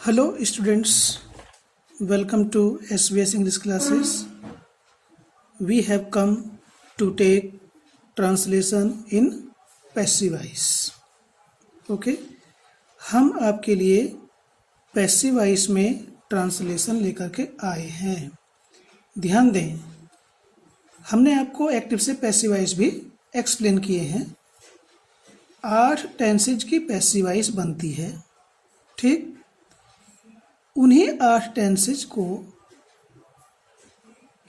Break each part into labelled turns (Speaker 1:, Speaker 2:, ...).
Speaker 1: Hello students, welcome to SBS English classes. We have come to take translation in passive voice. Okay, हम आपके लिए passive voice में translation लेकर के आए हैं। ध्यान दें, हमने आपको एक्टिव से पैसिव वॉइस भी एक्सप्लेन किए हैं। 8 टेंसेज की पैसिव वॉइस बनती है, ठीक। उन्हीं 8 टेंसेज को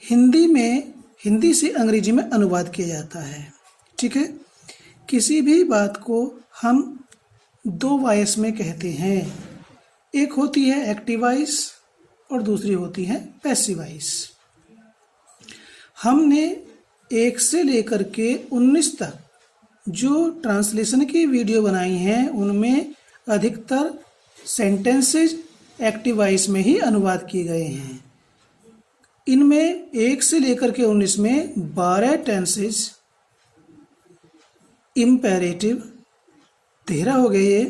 Speaker 1: हिंदी से अंग्रेजी में अनुवाद किया जाता है, ठीक है। किसी भी बात को हम 2 वॉइस में कहते हैं, एक होती है एक्टिव वॉइस और दूसरी होती है पैसिव वॉइस। हमने 1 से लेकर के 19 तक जो ट्रांसलेशन की वीडियो बनाई हैं उनमें अधिकतर सेंटेंसेज एक्टिव वॉइस में ही अनुवाद किए गए हैं। इनमें 1 से लेकर के 19 में 12 टेंसेज इम्पेरेटिव, 13 हो गए। ये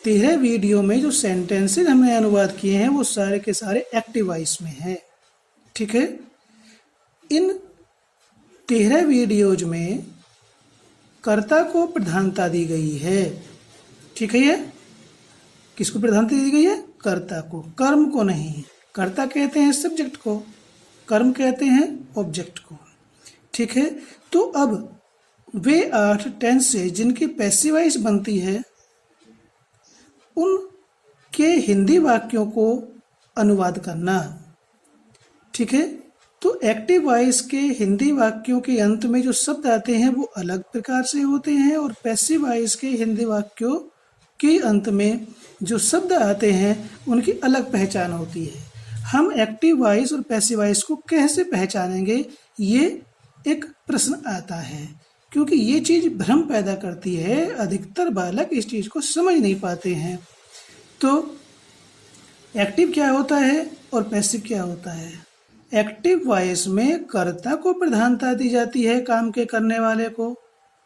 Speaker 1: 13 वीडियो में जो सेंटेंसेज हमने अनुवाद किए हैं वो सारे के सारे एक्टिव वॉइस में हैं, ठीक है। इन 13 वीडियोज में कर्ता को प्रधानता दी गई है, ठीक है। ये किसको प्रधानता दी गई है? कर्ता को, कर्म को नहीं। कर्ता कहते हैं सब्जेक्ट को, कर्म कहते हैं ऑब्जेक्ट को, ठीक है। तो अब वे 8 टेंसेज जिनकी पैसिव वॉइस बनती है उनके हिंदी वाक्यों को अनुवाद करना, ठीक है। तो एक्टिव वॉइस के हिंदी वाक्यों के अंत में जो शब्द आते हैं वो अलग प्रकार से होते हैं और पैसिव वॉइस के हिंदी वाक्यों के अंत में जो शब्द आते हैं उनकी अलग पहचान होती है। हम एक्टिव वॉइस और पैसिव वॉइस को कैसे पहचानेंगे, ये एक प्रश्न आता है, क्योंकि ये चीज़ भ्रम पैदा करती है। अधिकतर बालक इस चीज़ को समझ नहीं पाते हैं। तो एक्टिव क्या होता है और पैसिव क्या होता है? एक्टिव वॉइस में कर्ता को प्रधानता दी जाती है, काम के करने वाले को,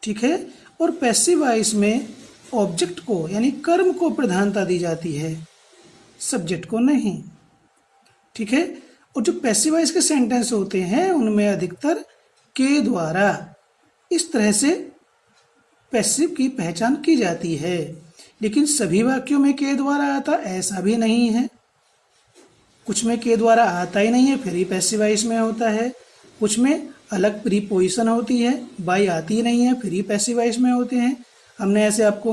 Speaker 1: ठीक है। और पैसिव वॉइस में ऑब्जेक्ट को यानी कर्म को प्रधानता दी जाती है, सब्जेक्ट को नहीं, ठीक है। और जो पैसिव वॉइस के सेंटेंस होते हैं उनमें अधिकतर के द्वारा इस तरह से पैसिव की पहचान की जाती है। लेकिन सभी वाक्यों में के द्वारा आता ऐसा भी नहीं है। कुछ में के द्वारा आता ही नहीं है फिर ही पैसिव वॉइस में होता है। कुछ में अलग प्रीपोजिशन होती है, बाई आती ही नहीं है फिर ही पैसिव वॉइस में होते हैं। हमने ऐसे आपको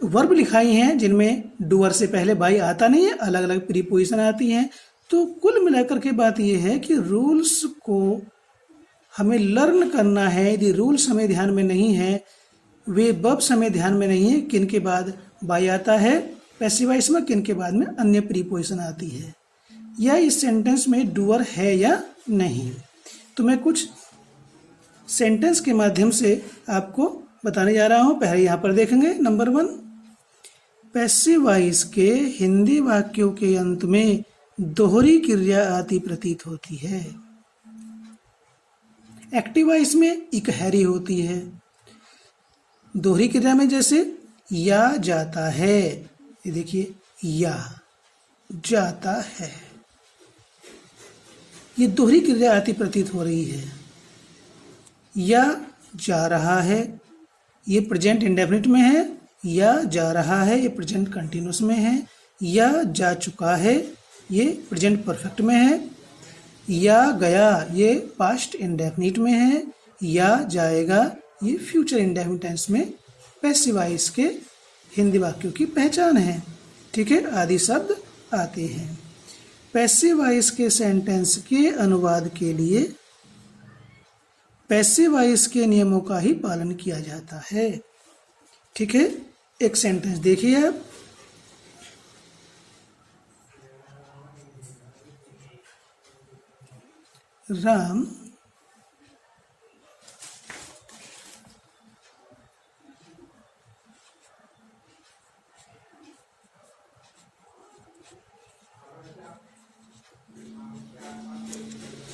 Speaker 1: वर्ब लिखाई हैं जिनमें डूअर से पहले बाई आता नहीं है, अलग अलग प्रीपोजिशन आती हैं। तो कुल मिलाकर के बात यह है कि रूल्स को हमें लर्न करना है। यदि रूल्स हमें ध्यान में नहीं है, वे वर्ब्स हमें ध्यान में नहीं है, किन के बाद बाई आता है पैसिव वॉइस में, किन के बाद में अन्य प्रीपोजिशन आती है, या इस सेंटेंस में डूअर है या नहीं। तो मैं कुछ सेंटेंस के माध्यम से आपको बताने जा रहा हूं। पहले यहां पर देखेंगे नंबर 1, पैसिव वॉइस के हिंदी वाक्यों के अंत में दोहरी क्रिया आती प्रतीत होती है। एक्टिव वॉइस में इकहरी होती है। दोहरी क्रिया में जैसे या जाता है, ये देखिए या जाता है, ये दोहरी क्रिया आती प्रतीत हो रही है। या जा रहा है, ये प्रेजेंट इंडेफिनिट में है। या जा रहा है, ये प्रेजेंट कंटिन्यूस में है। या जा चुका है, ये प्रेजेंट परफेक्ट में है। या गया, ये पास्ट इंडेफिनिट में है। या जाएगा, ये फ्यूचर इंडेफिनिट टेंस में पैसिव वॉइस के हिंदी वाक्यों की पहचान है, ठीक है। आदि शब्द आते हैं। पैसिव वॉइस के सेंटेंस के अनुवाद के लिए पैसिव वॉइस के नियमों का ही पालन किया जाता है, ठीक है। एक सेंटेंस देखिए आप, राम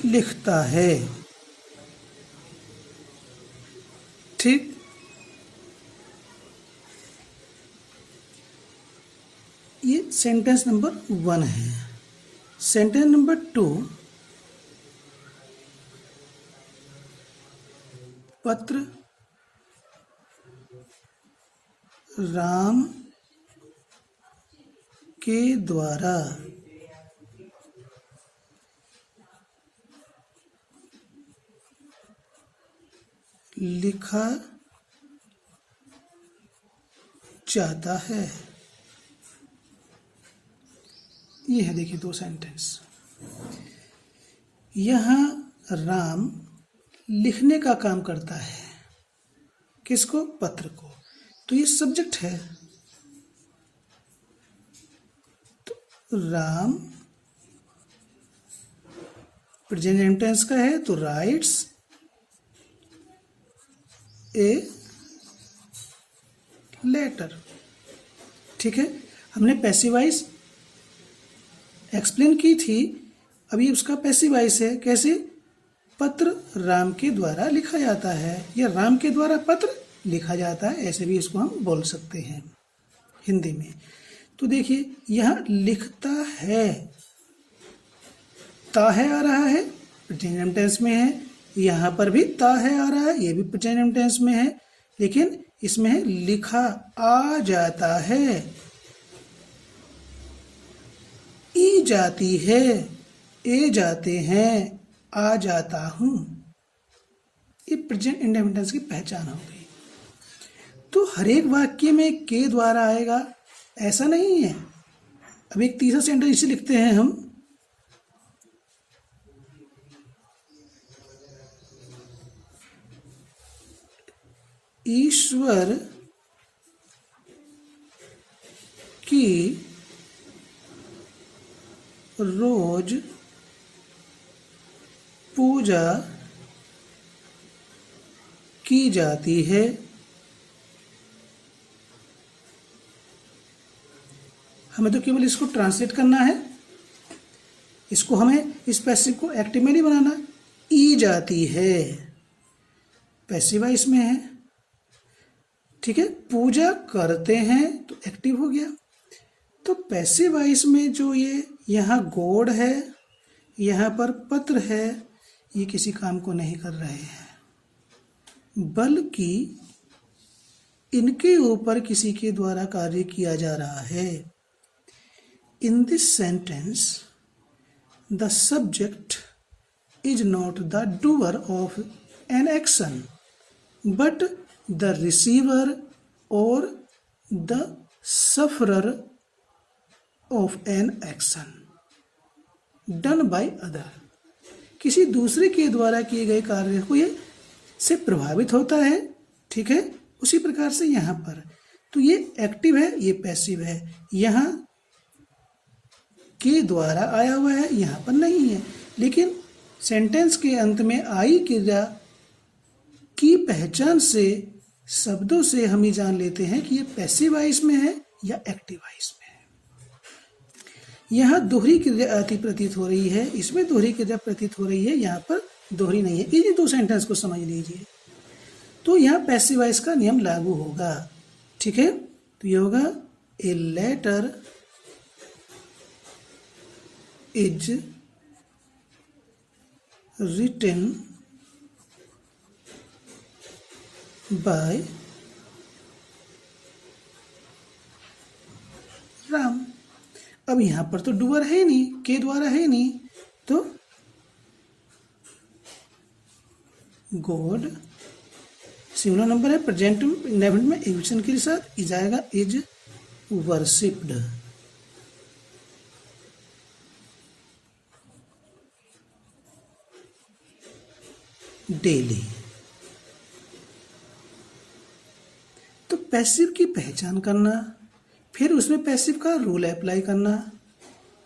Speaker 1: लिखता है, ठीक। सेंटेंस नंबर 1 है। सेंटेंस नंबर 2, पत्र राम के द्वारा लिखा जाता है। ये है, देखिए 2 सेंटेंस। यहाँ राम लिखने का काम करता है, किसको? पत्र को। तो ये सब्जेक्ट है, तो राम प्रेजेंट टेंस का है, तो राइट्स ए लेटर। ठीक है, हमने पैसिव वॉइस एक्सप्लेन की थी, अभी उसका पैसिव वॉइस है। कैसे? पत्र राम के द्वारा लिखा जाता है, या राम के द्वारा पत्र लिखा जाता है, ऐसे भी इसको हम बोल सकते हैं हिंदी में। तो देखिए, यहाँ लिखता है, ता है आ रहा है, प्रेजेंट टेंस में है। यहाँ पर भी ता है आ रहा है, ये भी प्रेजेंट टेंस में है, लेकिन इसमें है लिखा आ जाता है, ई जाती है, ए जाते हैं, आ जाता हूं। ये प्रेजेंट इंडेफिनिट टेंस की पहचान हो गई। तो हर एक वाक्य में के द्वारा आएगा ऐसा नहीं है। अब एक तीसरा सेंटेंस इसे लिखते हैं हम, ईश्वर की रोज पूजा की जाती है। हमें तो केवल इसको ट्रांसलेट करना है, इसको हमें इस पैसिव को एक्टिव में नहीं बनाना। ई जाती है, पैसिव वॉइस में है। ठीक है, पूजा करते हैं तो एक्टिव हो गया। तो पैसिव वॉइस में जो ये यहाँ गॉड है, यहाँ पर पत्र है, ये किसी काम को नहीं कर रहे हैं, बल्कि इनके ऊपर किसी के द्वारा कार्य किया जा रहा है। In this sentence the subject is not the doer of an action but the receiver और the sufferer of an action done by other. किसी दूसरे के द्वारा किए गए कार्य को ये से प्रभावित होता है। ठीक है, उसी प्रकार से यहाँ पर तो ये एक्टिव है, ये पैसिव है। यहाँ के द्वारा आया हुआ है, यहाँ पर नहीं है, लेकिन सेंटेंस के अंत में आई क्रिया की पहचान से, शब्दों से हम ही जान लेते हैं कि ये पैसिव वॉइस में है या एक्टिव वॉइस में है। यहाँ दोहरी क्रिया आती प्रतीत हो रही है, इसमें दोहरी क्रिया प्रतीत हो रही है, यहाँ पर दोहरी नहीं है। इन्हीं 2 सेंटेंस को समझ लीजिए, तो यहाँ पैसिव वॉइस का नियम लागू होगा। ठीक है, तो ये होगा a letter is written by Ram. अब यहां पर तो डूअर है नहीं, के द्वारा है नहीं, तो गॉड सिंगुलर नंबर है, प्रेजेंट इंडेफिनिट में एक्शन के साथ इज आएगा, इज वर्शिप्ड। डेली। तो पैसिव की पहचान करना, फिर उसमें पैसिव का रूल अप्लाई करना।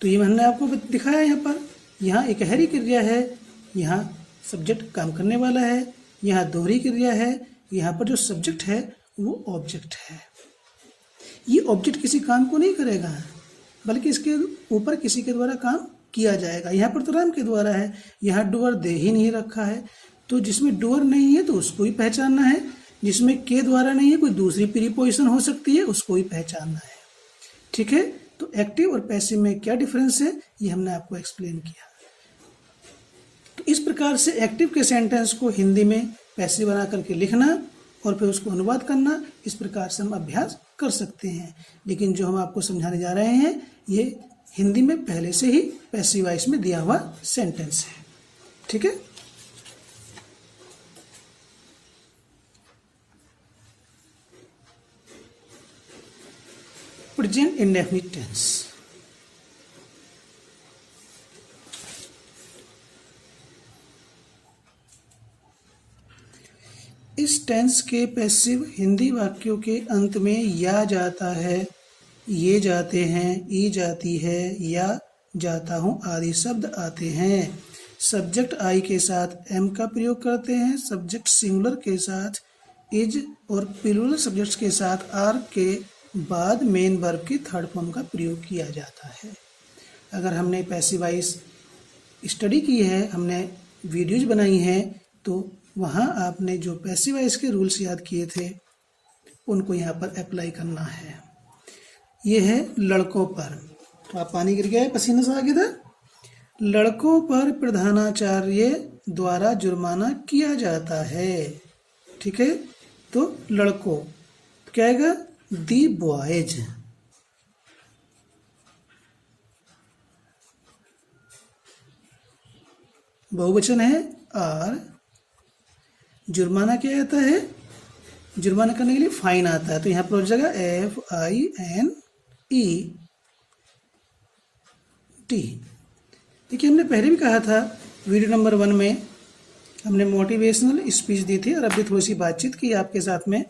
Speaker 1: तो ये मैंने आपको दिखाया यहाँ पर। यहाँ एकहरी क्रिया है, यहाँ सब्जेक्ट काम करने वाला है, यहाँ दोहरी क्रिया है, यहाँ पर जो सब्जेक्ट है वो ऑब्जेक्ट है। ये ऑब्जेक्ट किसी काम को नहीं करेगा, बल्कि इसके ऊपर किसी के द्वारा काम किया जाएगा। यहाँ पर तो राम के द्वारा है, यहाँ डूअर दे ही नहीं रखा है, तो जिसमें डूअर नहीं है तो उसको ही पहचानना है, जिसमें के द्वारा नहीं है कोई दूसरी प्रीपोजिशन हो सकती है, उसको ही पहचानना है। ठीक है, तो एक्टिव और पैसिव में क्या डिफरेंस है ये हमने आपको एक्सप्लेन किया। तो इस प्रकार से एक्टिव के सेंटेंस को हिंदी में पैसिव बना करके लिखना और फिर उसको अनुवाद करना, इस प्रकार से हम अभ्यास कर सकते हैं। लेकिन जो हम आपको समझाने जा रहे हैं ये हिंदी में पहले से ही पैसिव वॉइस में दिया हुआ सेंटेंस है। ठीक है। Present indefinite tense. इस टेंस के पैसिव हिंदी वाक्यों के अंत में या जाता है, ये जाते हैं, ई जाती है, या जाता हूं आदि शब्द आते हैं। सब्जेक्ट आई के साथ एम का प्रयोग करते हैं, सब्जेक्ट सिंगुलर के साथ इज और प्लूरल सब्जेक्ट्स के साथ आर के बाद मेन वर्ब की थर्ड फॉर्म का प्रयोग किया जाता है। अगर हमने पैसिव वॉइस स्टडी की है, हमने वीडियोज बनाई हैं, तो वहाँ आपने जो पैसिव वॉइस के रूल्स याद किए थे उनको यहाँ पर अप्लाई करना है। ये है लड़कों पर, तो आप पानी गिर गया है, पसीने से आ गया था। लड़कों पर प्रधानाचार्य द्वारा जुर्माना किया जाता है। ठीक है। तो लड़कों क्या आएगा? दी बॉयज। बहुवचन है और जुर्माना क्या आता है? जुर्माना करने के लिए फाइन आता है, तो यहाँ पर हो जाएगा FINE T। देखिए हमने पहले भी कहा था वीडियो नंबर 1 में हमने मोटिवेशनल स्पीच दी थी और अभी थोड़ी सी बातचीत की आपके साथ में।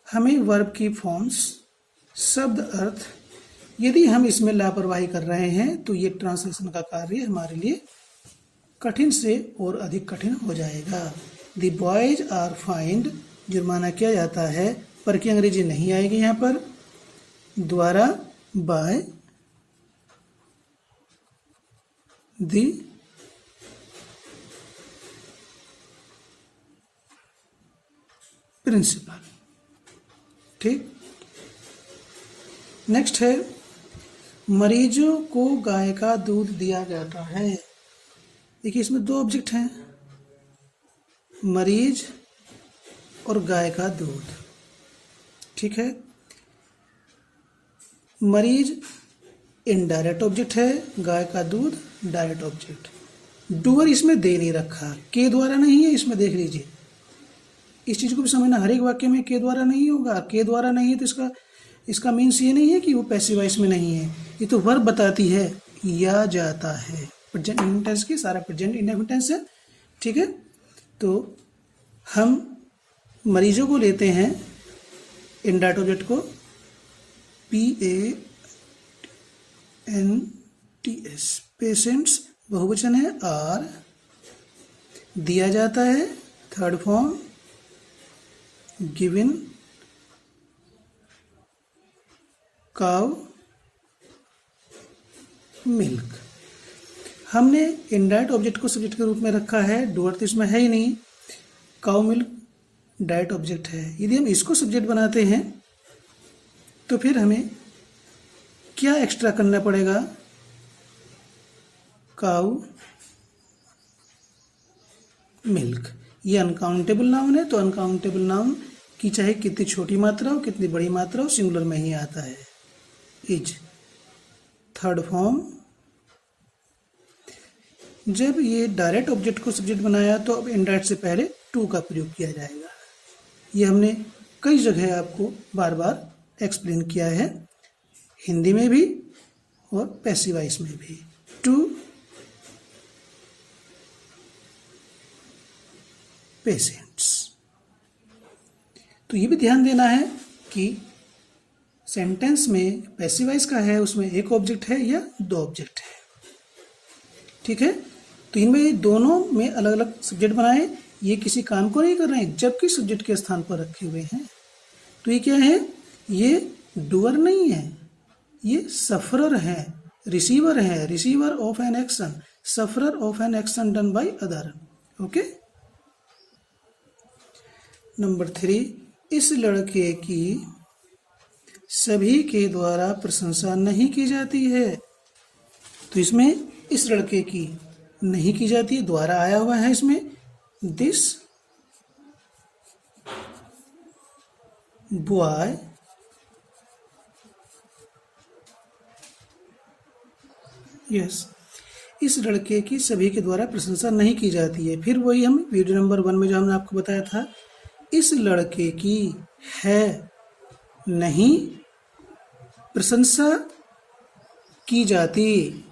Speaker 1: हमें वर्ब की फॉर्म्स, शब्द, अर्थ, यदि हम इसमें लापरवाही कर रहे हैं तो ये ट्रांसलेशन का कार्य हमारे लिए कठिन से और अधिक कठिन हो जाएगा। द बॉयज आर फाइंड, जुर्माना किया जाता है, पर की अंग्रेजी नहीं आएगी यहाँ पर, द्वारा, बाय द प्रिंसिपल। ठीक। नेक्स्ट है मरीजों को गाय का दूध दिया जाता है। देखिए इसमें 2 ऑब्जेक्ट हैं, मरीज और गाय का दूध। ठीक है। मरीज इनडायरेक्ट ऑब्जेक्ट है, गाय का दूध डायरेक्ट ऑब्जेक्ट। डूअर इसमें दे नहीं रखा, के द्वारा नहीं है, इसमें देख लीजिए। इस चीज को भी समझना, हर एक वाक्य में के द्वारा नहीं होगा। के द्वारा नहीं है तो इसका मीन्स ये नहीं है कि वो पैसिव वॉइस में नहीं है, ये तो वर्ब बताती है, या जाता है। प्रेजेंट इंडेफिनिट की सारा प्रेजेंट इंडेफिनिट है। ठीक है। तो हम मरीजों को लेते हैं इनडायरेक्ट ऑब्जेक्ट को, PANTS, पेशेंट्स बहुवचन है, और दिया जाता है third form, given, cow milk. हमने इनडायरेक्ट ऑब्जेक्ट को सब्जेक्ट के रूप में रखा है, डूअर तो इसमें है ही नहीं। काउ मिल्क डायरेक्ट ऑब्जेक्ट है। यदि हम इसको सब्जेक्ट बनाते हैं तो फिर हमें क्या एक्स्ट्रा करना पड़ेगा? Cow milk. ये अनकाउंटेबल नाउन है, तो अनकाउंटेबल नाउन की चाहे कितनी छोटी मात्रा हो, कितनी बड़ी मात्रा हो, सिंगुलर में ही आता है। Is third form. जब ये डायरेक्ट ऑब्जेक्ट को सब्जेक्ट बनाया तो अब इनडायरेक्ट से पहले टू का प्रयोग किया जाएगा। ये हमने कई जगह आपको बार बार एक्सप्लेन किया है, हिंदी में भी और पैसिव वॉइस में भी। To patients. तो ये भी ध्यान देना है कि सेंटेंस में पैसिव वॉइस का है, उसमें एक ऑब्जेक्ट है या 2 ऑब्जेक्ट है। ठीक है। तो इनमें दोनों में अलग अलग सब्जेक्ट बनाए, ये किसी काम को नहीं कर रहे हैं, जबकि सब्जेक्ट के स्थान पर रखे हुए हैं। तो ये क्या है? ये डूअर नहीं है, ये सफरर है, रिसीवर है, receiver of an action, sufferer of an action done by other. Okay. Number 3, इस लड़के की सभी के द्वारा प्रशंसा नहीं की जाती है। तो इसमें इस लड़के की नहीं की जाती है, द्वारा आया हुआ है इसमें। दिस बॉय यस, इस लड़के की सभी के द्वारा प्रशंसा नहीं की जाती है। फिर वही हम वीडियो नंबर 1 में जो हमने आपको बताया था, इस लड़के की है नहीं प्रशंसा की जाती,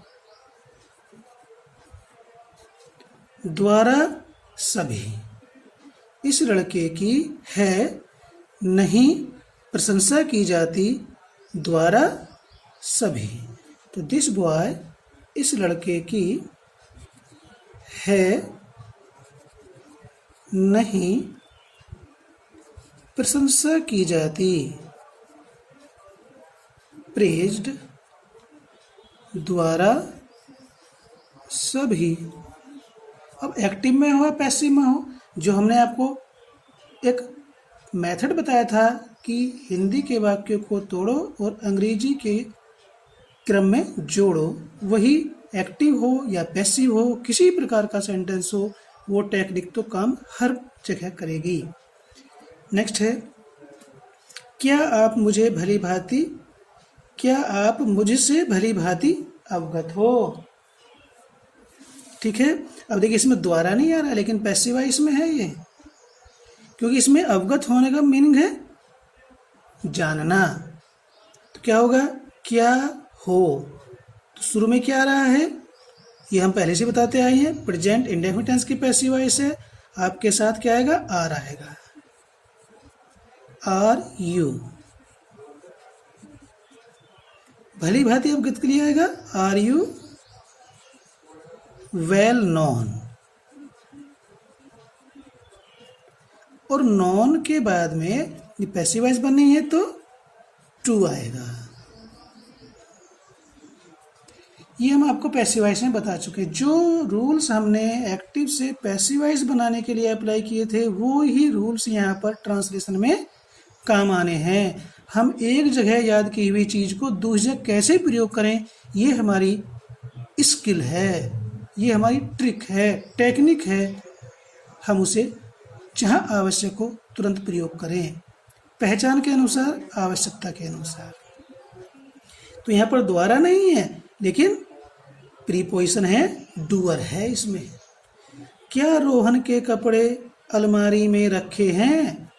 Speaker 1: द्वारा सभी। इस लड़के की है नहीं प्रशंसा की जाती, द्वारा सभी। तो दिस बॉय, इस लड़के की है नहीं प्रशंसा की जाती, प्रेज्ड, द्वारा सभी। अब एक्टिव में हो या पैसिव में हो, जो हमने आपको एक मेथड बताया था कि हिंदी के वाक्यों को तोड़ो और अंग्रेजी के क्रम में जोड़ो, वही एक्टिव हो या पैसिव हो, किसी प्रकार का सेंटेंस हो, वो टेक्निक तो काम हर जगह करेगी। नेक्स्ट है, क्या आप मुझसे भली भांति अवगत हो। ठीक है, अब देखिए इसमें द्वारा नहीं आ रहा, लेकिन पैसिव वॉइस में है ये, क्योंकि इसमें अवगत होने का मीनिंग है जानना। तो क्या होगा, क्या हो। तो शुरू में क्या आ रहा है, ये हम पहले से बताते आए हैं, प्रेजेंट इंडेफिनिट टेंस की पैसिव वॉइस है। आपके साथ क्या आएगा, आर आएगा, आर यू। भली भांति अवगत के लिए आएगा, आर यू वेल नॉन। और नॉन के बाद में ये पैसिव वॉइस बननी है तो टू आएगा। ये हम आपको पैसिव वॉइस में बता चुके हैं। जो रूल्स हमने एक्टिव से पैसिव वॉइस बनाने के लिए अप्लाई किए थे, वो ही रूल्स यहाँ पर ट्रांसलेशन में काम आने हैं। हम एक जगह याद की हुई चीज को दूसरी जगह कैसे प्रयोग करें, ये हमारी स्किल है, ये हमारी ट्रिक है, टेक्निक है। हम उसे जहाँ आवश्यक हो तुरंत प्रयोग करें, पहचान के अनुसार, आवश्यकता के अनुसार। तो यहाँ पर द्वारा नहीं है, लेकिन प्रीपोजिशन है, डूअर है इसमें। क्या रोहन के कपड़े अलमारी में रखे हैं।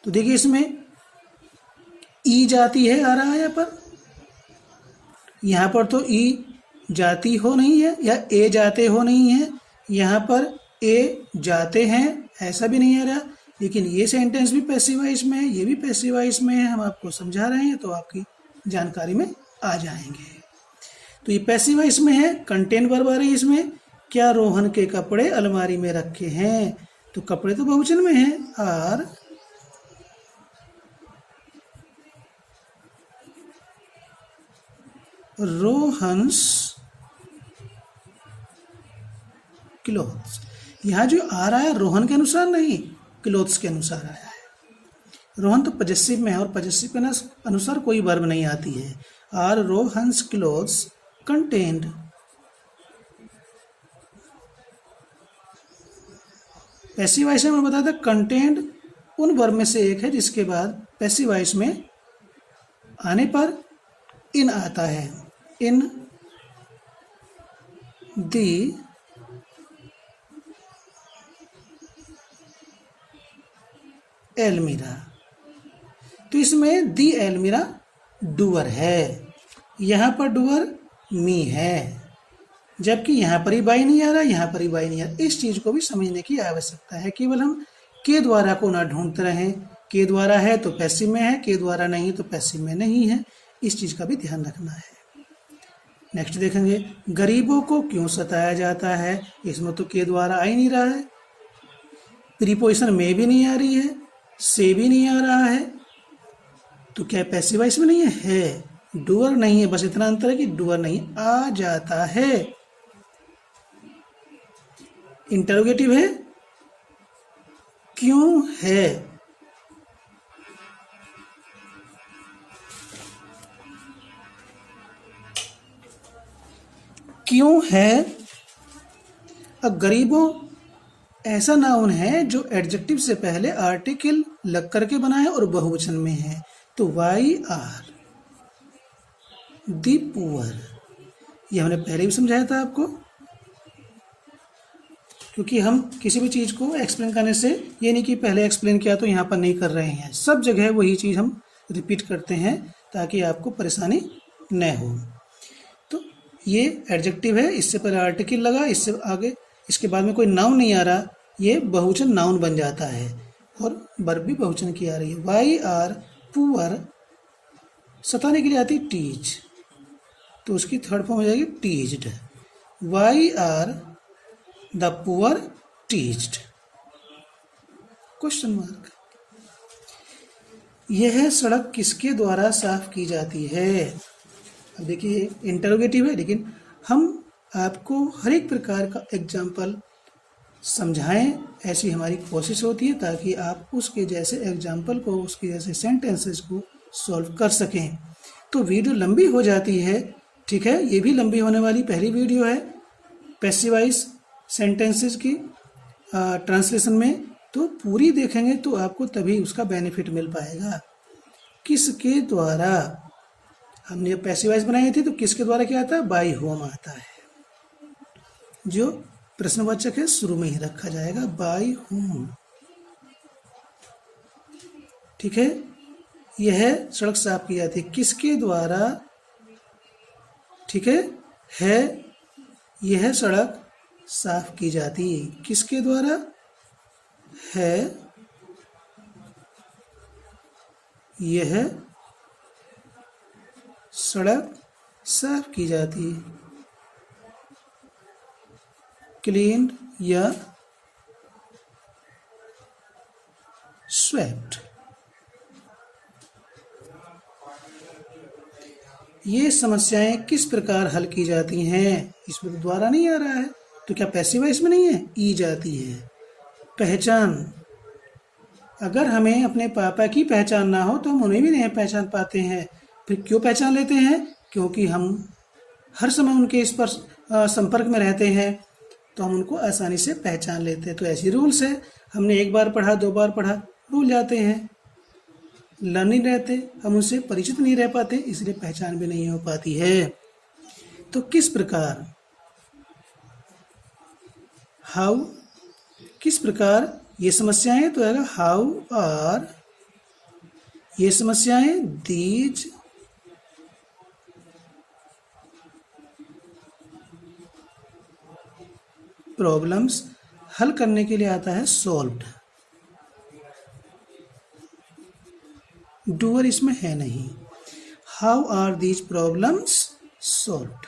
Speaker 1: तो देखिए इसमें ई जाती है आ रहा है यहाँ पर। यहाँ पर तो ई जाती हो नहीं है या ए जाते हो नहीं है, यहाँ पर ए जाते हैं ऐसा भी नहीं आ रहा। लेकिन ये सेंटेंस भी पैसिव वॉइस में है, ये भी पैसिव वॉइस में है। हम आपको समझा रहे हैं तो आपकी जानकारी में आ जाएंगे। तो ये पैसिव वॉइस में है, कंटेंट वर्ब आ रही है इसमें। क्या रोहन के कपड़े अलमारी में रखे हैं। तो कपड़े तो बहुवचन में है, आर रोहन्स क्लोथ्स। यहाँ जो आ रहा है रोहन के अनुसार नहीं, क्लोथ्स के अनुसार आया है। रोहन तो पजेसिव में है और पजेसिव के अनुसार कोई वर्ब नहीं आती है। Are Rohan's clothes contained. Passive voice में बताया था कंटेन्ड उन वर्ब में से एक है जिसके बाद पैसिव वॉइस में आने पर इन आता है। इन दी एलमीरा। तो इसमें दी एलमीरा डूअर है, यहाँ पर डूअर मी है, जबकि यहाँ पर ही बाई नहीं आ रहा, यहाँ पर ही बाई नहीं आ रहा। इस चीज को भी समझने की आवश्यकता है। केवल हम के द्वारा को ना ढूंढते रहें। के द्वारा है तो पैसिव में है, के द्वारा नहीं तो पैसिव में नहीं है। इस चीज का भी ध्यान रखना है। नेक्स्ट देखेंगे, गरीबों को क्यों सताया जाता है। इसमें तो के द्वारा आ ही नहीं रहा है, प्रीपोजिशन में भी नहीं आ रही है, से भी नहीं आ रहा है। तो क्या पैसिव वॉइस में नहीं है, डूअर नहीं है। बस इतना अंतर है कि डूअर नहीं, आ जाता है। इंटरोगेटिव है, क्यों है। क्यों है। अब गरीबों ऐसा नाउन है जो एडजेक्टिव से पहले आर्टिकल लग करके बना है और बहुवचन में है। तो वाई आर दी पुअर, ये हमने पहले भी समझाया था आपको, क्योंकि हम किसी भी चीज़ को एक्सप्लेन करने से ये नहीं कि पहले एक्सप्लेन किया तो यहाँ पर नहीं कर रहे हैं, सब जगह वही चीज़ हम रिपीट करते हैं ताकि आपको परेशानी न हो। तो ये एडजेक्टिव है, इससे पहले आर्टिकल लगा, इससे आगे इसके बाद में कोई नाउन नहीं आ रहा, ये बहुवचन नाउन बन जाता है और वर्ब भी बहुवचन की आ रही है। वाई आर पुअर, सताने के लिए आती टीच, तो उसकी थर्ड फॉर्म हो जाएगी teached. Why are the poor teached, question mark. यह सड़क किसके द्वारा साफ की जाती है। अब देखिए इंटरोगेटिव है, लेकिन हम आपको हर एक प्रकार का एग्जाम्पल समझाएं, ऐसी हमारी कोशिश होती है ताकि आप उसके जैसे एग्जाम्पल को, उसके जैसे सेंटेंसेस को सॉल्व कर सकें। तो वीडियो लंबी हो जाती है, ठीक है, ये भी लंबी होने वाली पहली वीडियो है पैसिव वॉइस सेंटेंसेस की ट्रांसलेशन में, तो पूरी देखेंगे तो आपको तभी उसका बेनिफिट मिल पाएगा। किसके द्वारा, हमने पैसिव वॉइस बनाई थी तो किसके द्वारा क्या आता है, बाय होम आता है, जो प्रश्नवाचक है शुरू में ही रखा जाएगा, बाय होम, ठीक है। यह सड़क साफ की जाती है किसके द्वारा, ठीक है यह सड़क साफ की जाती है किसके द्वारा, है यह सड़क साफ की जाती है, क्लीन्ड या स्वेप्ट। ये समस्याएं किस प्रकार हल की जाती हैं, इसमें तो द्वारा नहीं आ रहा है, तो क्या पैसिव वॉइस में नहीं है, ई जाती है। पहचान, अगर हमें अपने पापा की पहचान ना हो तो हम उन्हें भी नहीं पहचान पाते हैं। फिर क्यों पहचान लेते हैं, क्योंकि हम हर समय उनके इस पर संपर्क में रहते हैं, तो हम उनको आसानी से पहचान लेते हैं। तो ऐसी रूल्स है, हमने एक बार पढ़ा, दो बार पढ़ा, भूल जाते हैं, लर्निंग रहते, हम उनसे परिचित नहीं रह पाते, इसलिए पहचान भी नहीं हो पाती है। तो किस प्रकार, हाउ, किस प्रकार ये समस्याएं, तो आएगा हाउ आर ये समस्याएं, दीज प्रॉब्लम्स, हल करने के लिए आता है सॉल्व्ड, डूअर इसमें है नहीं। How are these problems solved,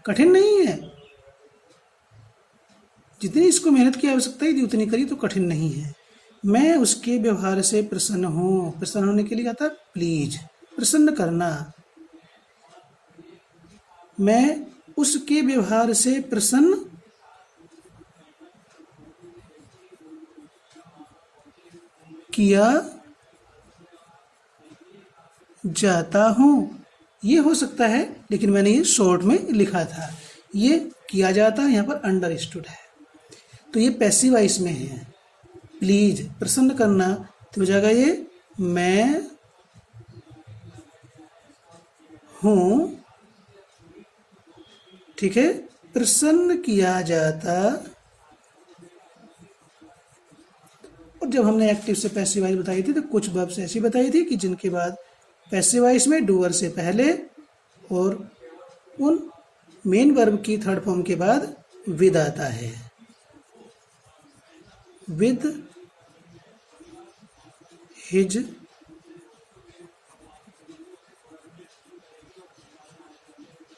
Speaker 1: कठिन नहीं है, जितनी इसको मेहनत की आवश्यकता है उतनी करी तो कठिन नहीं है। मैं उसके व्यवहार से प्रसन्न हूँ, प्रसन्न होने के लिए आता है प्लीज, प्रसन्न करना। मैं उसके व्यवहार से प्रसन्न किया जाता हूँ, ये हो सकता है, लेकिन मैंने ये शॉर्ट में लिखा था, ये किया जाता यहाँ पर अंडरस्टूड है, तो ये पैसिव वॉइस में है। प्लीज प्रसन्न करना, तो हो जाएगा ये मैं हूँ, ठीक है, प्रसन्न किया जाता। और जब हमने एक्टिव से पैसिव वॉइस बताई थी तो कुछ वर्ब्स ऐसी बताई थी कि जिनके बाद पैसिव वॉइस में डूअर से पहले और उन मेन वर्ब की थर्ड फॉर्म के बाद विद आता है, विद हिज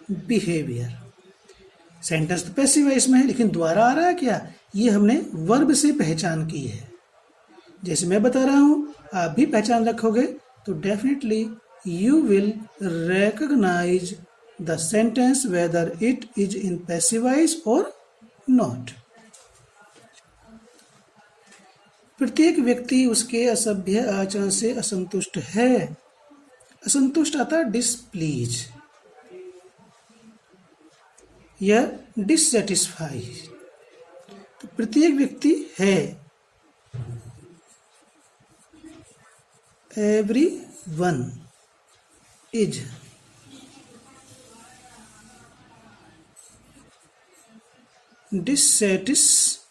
Speaker 1: बिहेवियर। सेंटेंस तो पैसिव वॉइस में है, लेकिन द्वारा आ रहा है क्या, ये हमने वर्ब से पहचान की है। जैसे मैं बता रहा हूँ, आप भी पहचान रखोगे तो definitely you will recognize the sentence whether it is in passive voice or not. प्रत्येक व्यक्ति उसके असभ्य आचरण से असंतुष्ट है, असंतुष्ट आता डिसप्लीज, या डिससेटिस्फाई। तो प्रत्येक व्यक्ति है, एवरी वन इज डिससेटिस्फाइड।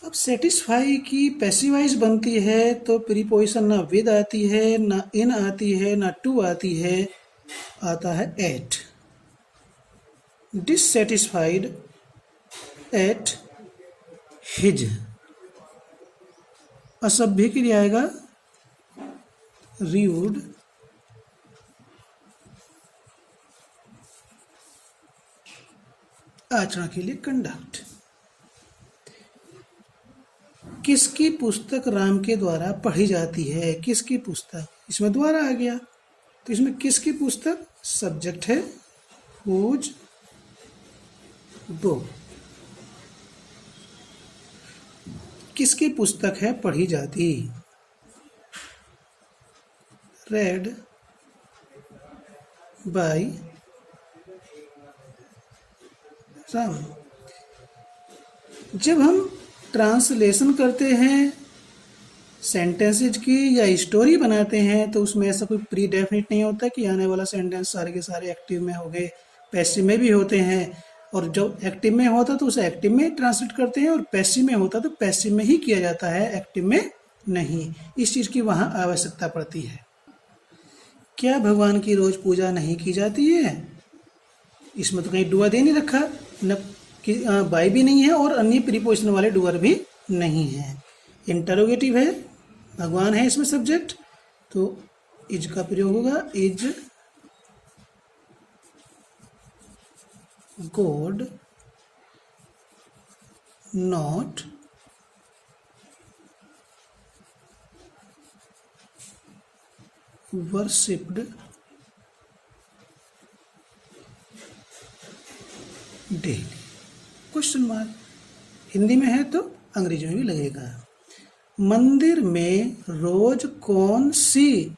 Speaker 1: अब सेटिस्फाई की पैसिवाइज बनती है तो प्रीपोजिशन ना विद आती है, ना इन आती है, ना टू आती है, आता है एट। Dissatisfied at his. असभ्य के लिए आएगा रूड, आचरण के लिए कंडक्ट। किसकी पुस्तक राम के द्वारा पढ़ी जाती है? किसकी पुस्तक, इसमें द्वारा आ गया, तो इसमें किसकी पुस्तक, सब्जेक्ट है हुज बुक। किसकी पुस्तक है पढ़ी जाती? Read by Ram. जब हम ट्रांसलेशन करते हैं सेंटेंसेज की या स्टोरी बनाते हैं तो उसमें ऐसा कोई प्री डेफिनिट नहीं होता कि आने वाला सेंटेंस सारे के सारे एक्टिव में हो गए, पैसिव में भी होते हैं। और जो एक्टिव में होता तो उसे एक्टिव में ट्रांसलेट करते हैं, और पैसिव में होता तो पैसिव में ही किया जाता है, एक्टिव में नहीं। इस चीज़ की वहाँ आवश्यकता पड़ती है। क्या भगवान की रोज पूजा नहीं की जाती है? इसमें तो कहीं डुअर दे नहीं रखा, न बाई भी नहीं है और अन्य प्रीपोजिशन वाले डुअर भी नहीं है। इंटरोगेटिव है, भगवान है इसमें सब्जेक्ट, तो इज का प्रयोग होगा, is God not worshipped daily? Question mark. Hindi में है तो अंग्रेजी में भी लगेगा। मंदिर में रोज कौन सी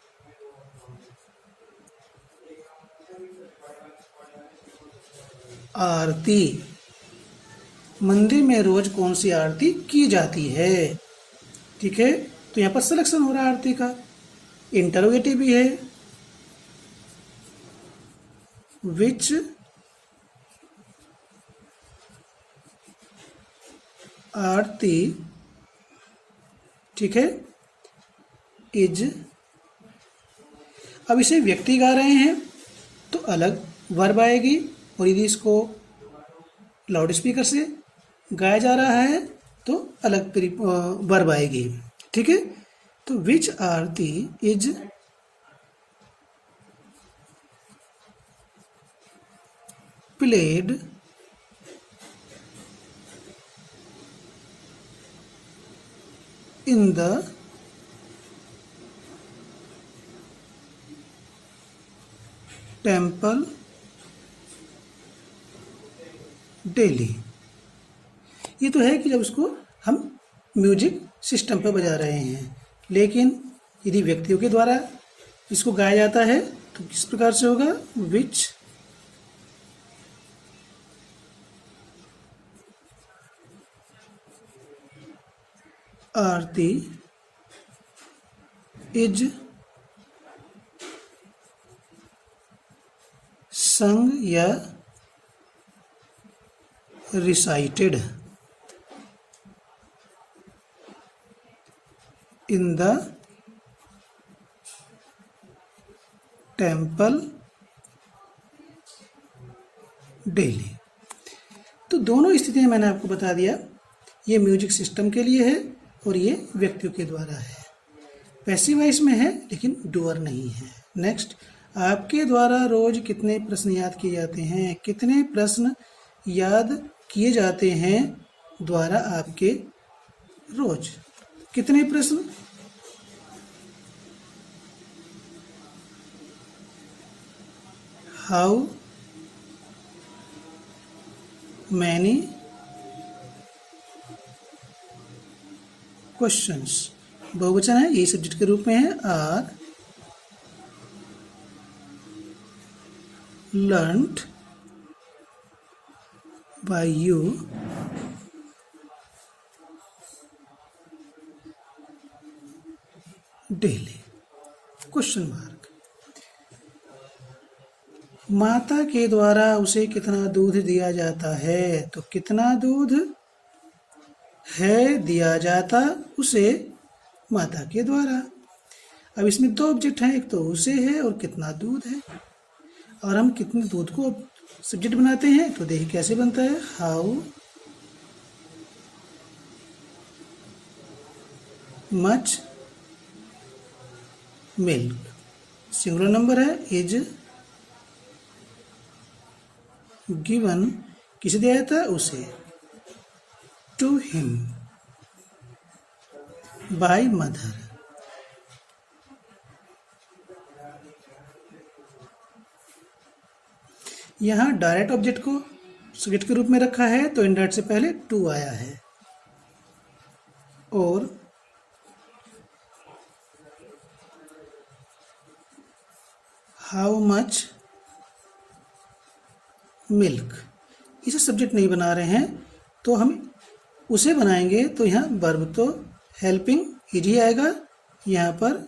Speaker 1: आरती, मंदिर में रोज कौन सी आरती की जाती है? ठीक है, तो यहां पर सिलेक्शन हो रहा है आरती का। इंटरोगेटिव भी है, विच आरती, ठीक है, इज। अब इसे व्यक्ति गा रहे हैं तो अलग वर्ब आएगी, और यदि इसको लाउड स्पीकर से गाया जा रहा है तो अलग वर्ब आएगी। ठीक है, तो which aarti is played in the temple daily। ये तो है कि जब उसको हम म्यूजिक सिस्टम पर बजा रहे हैं, लेकिन यदि व्यक्तियों के द्वारा इसको गाया जाता है तो किस प्रकार से होगा? विच आरती इज संग या recited in the temple daily. तो दोनों स्थितियां मैंने आपको बता दिया, ये म्यूजिक सिस्टम के लिए है और ये व्यक्तियों के द्वारा है। पैसिव वॉइस में है लेकिन डूअर नहीं है। नेक्स्ट, आपके द्वारा रोज कितने प्रश्न याद किए जाते हैं? कितने प्रश्न याद किए जाते हैं द्वारा आपके रोज? कितने प्रश्न? How many questions? बहुवचन है, यही सब्जेक्ट के रूप में है। Are learned by you daily? Question mark. माता के द्वारा उसे कितना दूध दिया जाता है? तो कितना दूध है दिया जाता उसे माता के द्वारा। अब इसमें दो ऑब्जेक्ट हैं, एक तो उसे है और कितना दूध है। और हम कितने दूध को सब्जेक्ट बनाते हैं, तो देखिए कैसे बनता है। How much milk, singular number है, इज गिवन, किसे दिया जाता है? उसे, टू हिम बाय मदर। यहां डायरेक्ट ऑब्जेक्ट को सब्जेक्ट के रूप में रखा है, तो इनडायरेक्ट से पहले टू आया है। और हाउ मच मिल्क, इसे सब्जेक्ट नहीं बना रहे हैं, तो हम उसे बनाएंगे। तो यहाँ वर्ब तो हेल्पिंग इज ही आएगा, यहाँ पर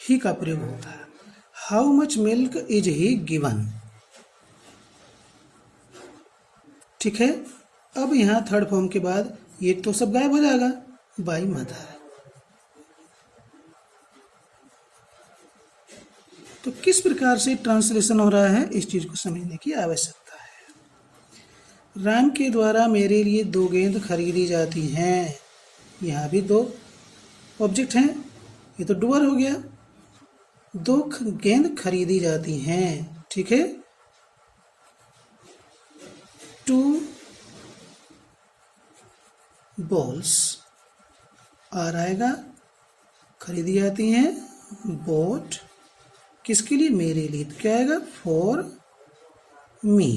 Speaker 1: ही का प्रयोग होगा। How much milk is he given. ठीक है। अब यहाँ थर्ड फॉर्म के बाद ये तो सब गायब हो जाएगा, बाय मदर। तो किस प्रकार से ट्रांसलेशन हो रहा है, इस चीज को समझने की आवश्यकता है। राम के द्वारा मेरे लिए 2 गेंद खरीदी जाती हैं। यहाँ भी 2 ऑब्जेक्ट हैं, ये तो डुअर हो गया। 2 गेंद खरीदी जाती हैं, ठीक है। 2 बॉल्स आर आएगा, खरीदी जाती हैं, बोट, किसके लिए? मेरे लिए, तो क्या आएगा? For me.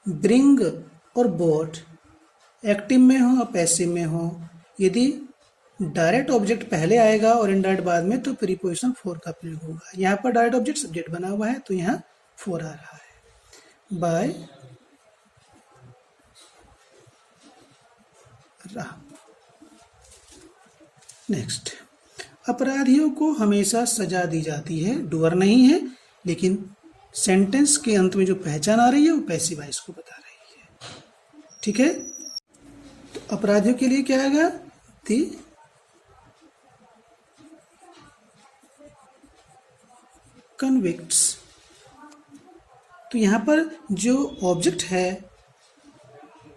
Speaker 1: ब्रिंग और बोट एक्टिव में हो और पैसिव में हो। यदि डायरेक्ट ऑब्जेक्ट पहले आएगा और इनडायरेक्ट बाद में, तो प्रीपोजिशन फॉर का प्रयोग होगा। यहाँ पर डायरेक्ट ऑब्जेक्ट सब्जेक्ट बना हुआ है, तो यहाँ फॉर आ रहा है, बाय राम। नेक्स्ट, अपराधियों को हमेशा सजा दी जाती है। डुअर नहीं है, लेकिन सेंटेंस के अंत में जो पहचान आ रही है वो पैसिव वॉइस को बता रही है। ठीक है। तो अपराधियों के लिए क्या आएगा? दी कन्विक्ट्स। तो यहां पर जो ऑब्जेक्ट है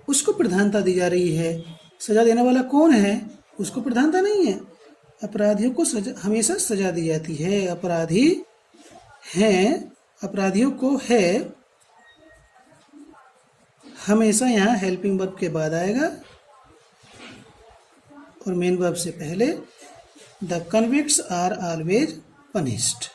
Speaker 1: उसको प्रधानता दी जा रही है। सजा देने वाला कौन है, उसको प्रधानता नहीं है। अपराधियों को हमेशा सजा दी जाती है। अपराधी हैं, अपराधियों को है, हमेशा यहाँ हेल्पिंग वर्ब के बाद आएगा और मेन वर्ब से पहले। The convicts are always punished.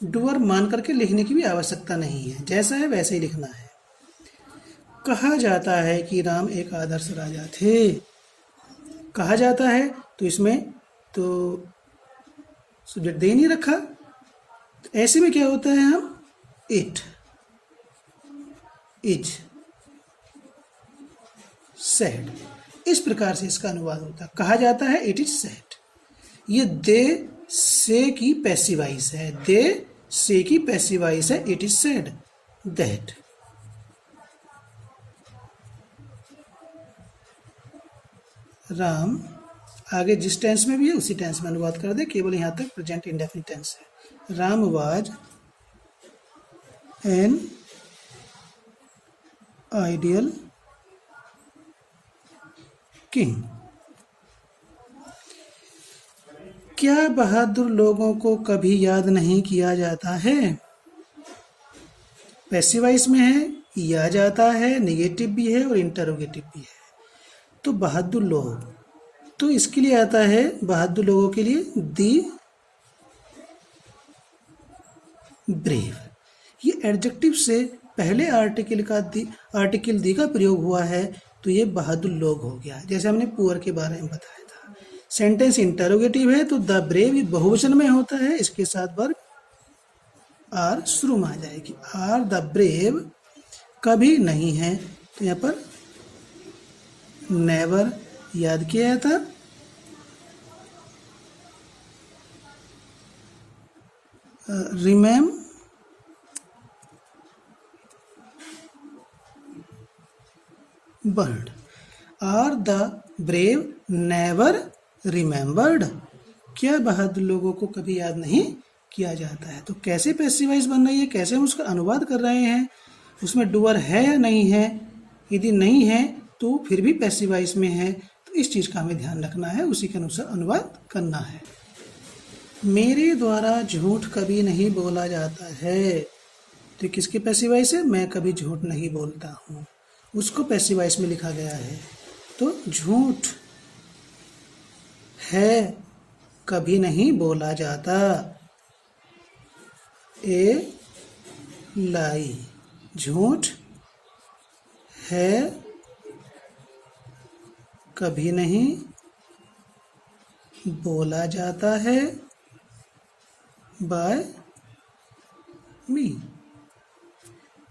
Speaker 1: Doer मान करके लिखने की भी आवश्यकता नहीं है, जैसा है वैसे ही लिखना है। कहा जाता है कि राम एक आदर्श राजा थे। कहा जाता है, तो इसमें तो सब्जेक्ट दे नहीं रखा, तो ऐसे में क्या होता है, हम इट इज सेड, इस प्रकार से इसका अनुवाद होता है। कहा जाता है, इट इज सेड। ये दे से की पैसिव वॉइस है, दे से की पैसिव वॉइस है, it is said that. Ram आगे जिस टेंस में भी है उसी टेंस में अनुवाद कर दे, केवल यहां तक प्रेजेंट इंडेफिनिट टेंस है। Ram was an ideal king. क्या बहादुर लोगों को कभी याद नहीं किया जाता है? पैसिव वॉइस में है, किया जाता है, नेगेटिव भी है और इंटरोगेटिव भी है। तो बहादुर लोग, तो इसके लिए आता है बहादुर लोगों के लिए दी ब्रेव। ये एडजेक्टिव से पहले आर्टिकल दी का प्रयोग हुआ है, तो ये बहादुर लोग हो गया। जैसे हमने पुअर के बारे में बताया था। सेंटेंस इंटरोगेटिव है तो द ब्रेव बहुवचन में होता है, इसके साथ वर्ब आर शुरू में आ जाएगी। आर द ब्रेव कभी नहीं है, तो यहाँ पर नेवर याद किया था। Remembered. Are the brave never remembered. क्या बहादुर लोगों को कभी याद नहीं किया जाता है। तो कैसे पैसिव वॉइस बन रही है, कैसे हम उसका अनुवाद कर रहे हैं, उसमें डूअर है या नहीं है, यदि नहीं है तो फिर भी पैसिव वॉइस में है, तो इस चीज़ का हमें ध्यान रखना है, उसी के अनुसार अनुवाद करना है। मेरे द्वारा झूठ कभी नहीं बोला जाता है, तो किसकी पैसिव वॉइस है, मैं कभी झूठ नहीं बोलता हूँ, उसको पैसिव वॉइस में लिखा गया है। तो झूठ है कभी नहीं बोला जाता, ए लाई। झूठ है कभी नहीं बोला जाता है बाय मी।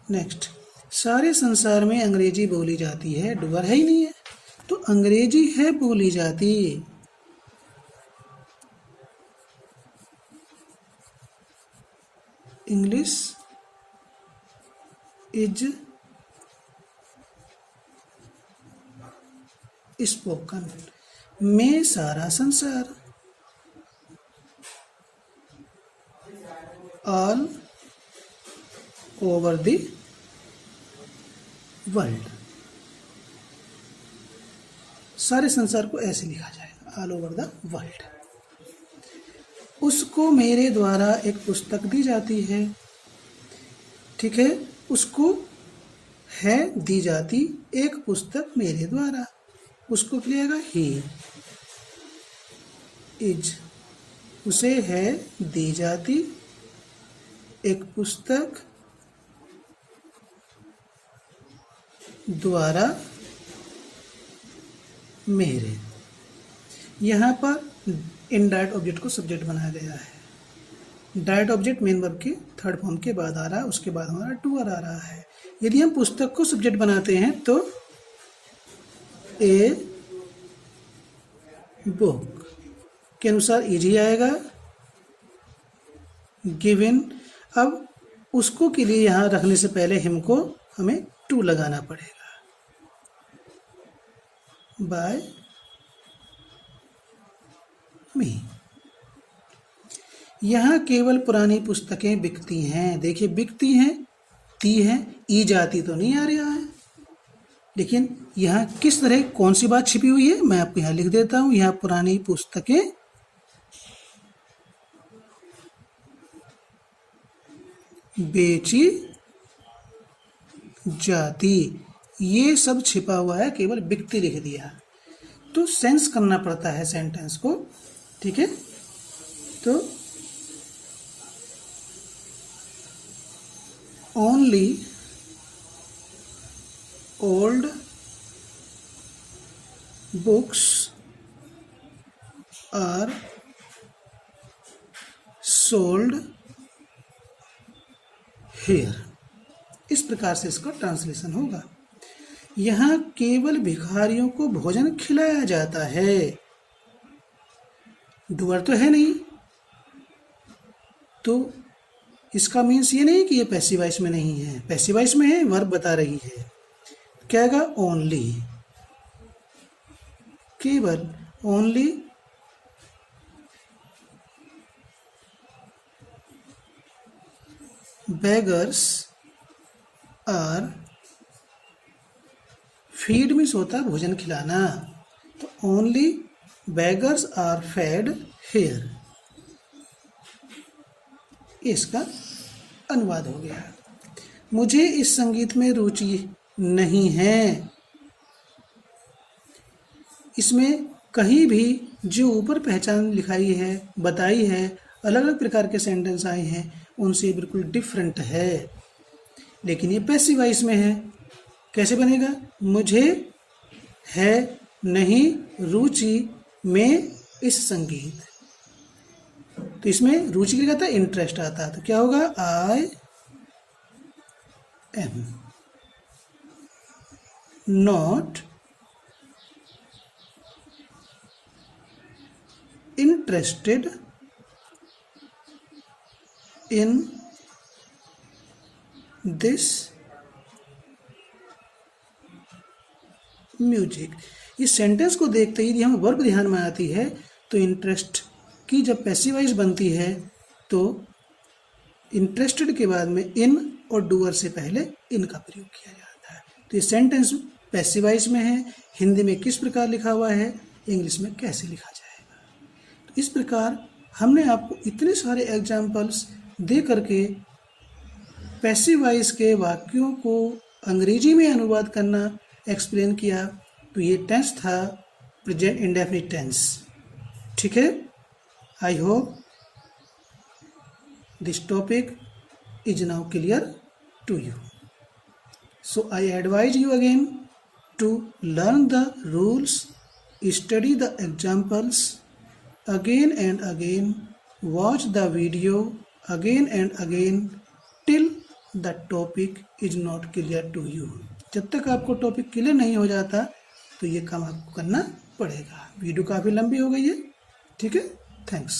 Speaker 1: नेक्स्ट, सारे संसार में अंग्रेजी बोली जाती है, डूअर है ही नहीं है, तो अंग्रेजी है बोली जाती। English is spoken. में सारा संसार, ऑल ओवर द वर्ल्ड। सारे संसार को ऐसे लिखा जाएगा, ऑल ओवर द वर्ल्ड। उसको मेरे द्वारा एक पुस्तक दी जाती है, ठीक है, उसको है दी जाती एक पुस्तक मेरे द्वारा, उसको लिखेगा ही। इज, उसे है दी जाती एक पुस्तक द्वारा मेरे। यहाँ पर इनडायरेक्ट ऑब्जेक्ट को सब्जेक्ट बनाया गया है। डायरेक्ट ऑब्जेक्ट मेन वर्ब के थर्ड फॉर्म के बाद आ रहा है, उसके बाद हमारा डूअर आ रहा है। यदि हम पुस्तक को सब्जेक्ट बनाते हैं तो ए बुक के अनुसार इजी आएगा, गिवन। अब उसको के लिए यहाँ रखने से पहले हिम को हमें टू लगाना पड़ेगा, बाय मी। यहाँ केवल पुरानी पुस्तकें बिकती हैं। देखिए बिकती हैं, ती है, ई जाती तो नहीं आ रहा है, लेकिन यहाँ किस तरह कौन सी बात छिपी हुई है मैं आपको यहाँ लिख देता हूँ। यहाँ पुरानी पुस्तकें बेची जाती, ये सब छिपा हुआ है, केवल बिकती लिख दिया। तो सेंस करना पड़ता है सेंटेंस को, ठीक है। तो only old books are sold here, इस प्रकार से इसका ट्रांसलेशन होगा। यहाँ केवल भिखारियों को भोजन खिलाया जाता है, डूअर तो है नहीं, तो इसका मीन्स ये नहीं कि ये पैसिव वॉइस में नहीं है, पैसिव वॉइस में है, वर्ब बता रही है। क्या आएगा, ओनली, केवल, only beggars are, feed means होता है भोजन खिलाना, तो only beggars are fed here, इसका अनुवाद हो गया। मुझे इस संगीत में रुचि नहीं है, इसमें कहीं भी जो ऊपर पहचान लिखाई है, बताई है, अलग अलग प्रकार के सेंटेंस आए हैं, उनसे बिल्कुल डिफरेंट है, लेकिन ये पैसिव वॉइस में है। कैसे बनेगा, मुझे है नहीं रुचि में इस संगीत। तो इसमें रुचि क्या कहता है, इंटरेस्ट आता है, तो क्या होगा, I am not interested in this music. इस सेंटेंस को देखते ही यदि हमें वर्ब ध्यान में आती है तो इंटरेस्ट की जब पैसिव वॉइस बनती है तो इंटरेस्टेड के बाद में इन और डूअर से पहले इन का प्रयोग किया जाता है। तो ये सेंटेंस पैसिव वॉइस में है, हिंदी में किस प्रकार लिखा हुआ है, इंग्लिश में कैसे लिखा जाएगा। तो इस प्रकार हमने आपको इतने सारे एग्जाम्पल्स दे करके पैसिव वॉइस के वाक्यों को अंग्रेजी में अनुवाद करना एक्सप्लेन किया। तो ये टेंस था प्रेजेंट इंडेफिनिट टेंस। ठीक है, I hope this topic is now clear to you. So I advise you again to learn the rules, study the examples again and again, watch the video again and again till the topic is not clear to you. जब तक आपको topic clear नहीं हो जाता तो ये काम आपको करना पड़ेगा। वीडियो काफ़ी लंबी हो गई है, ठीक है, थैंक्स।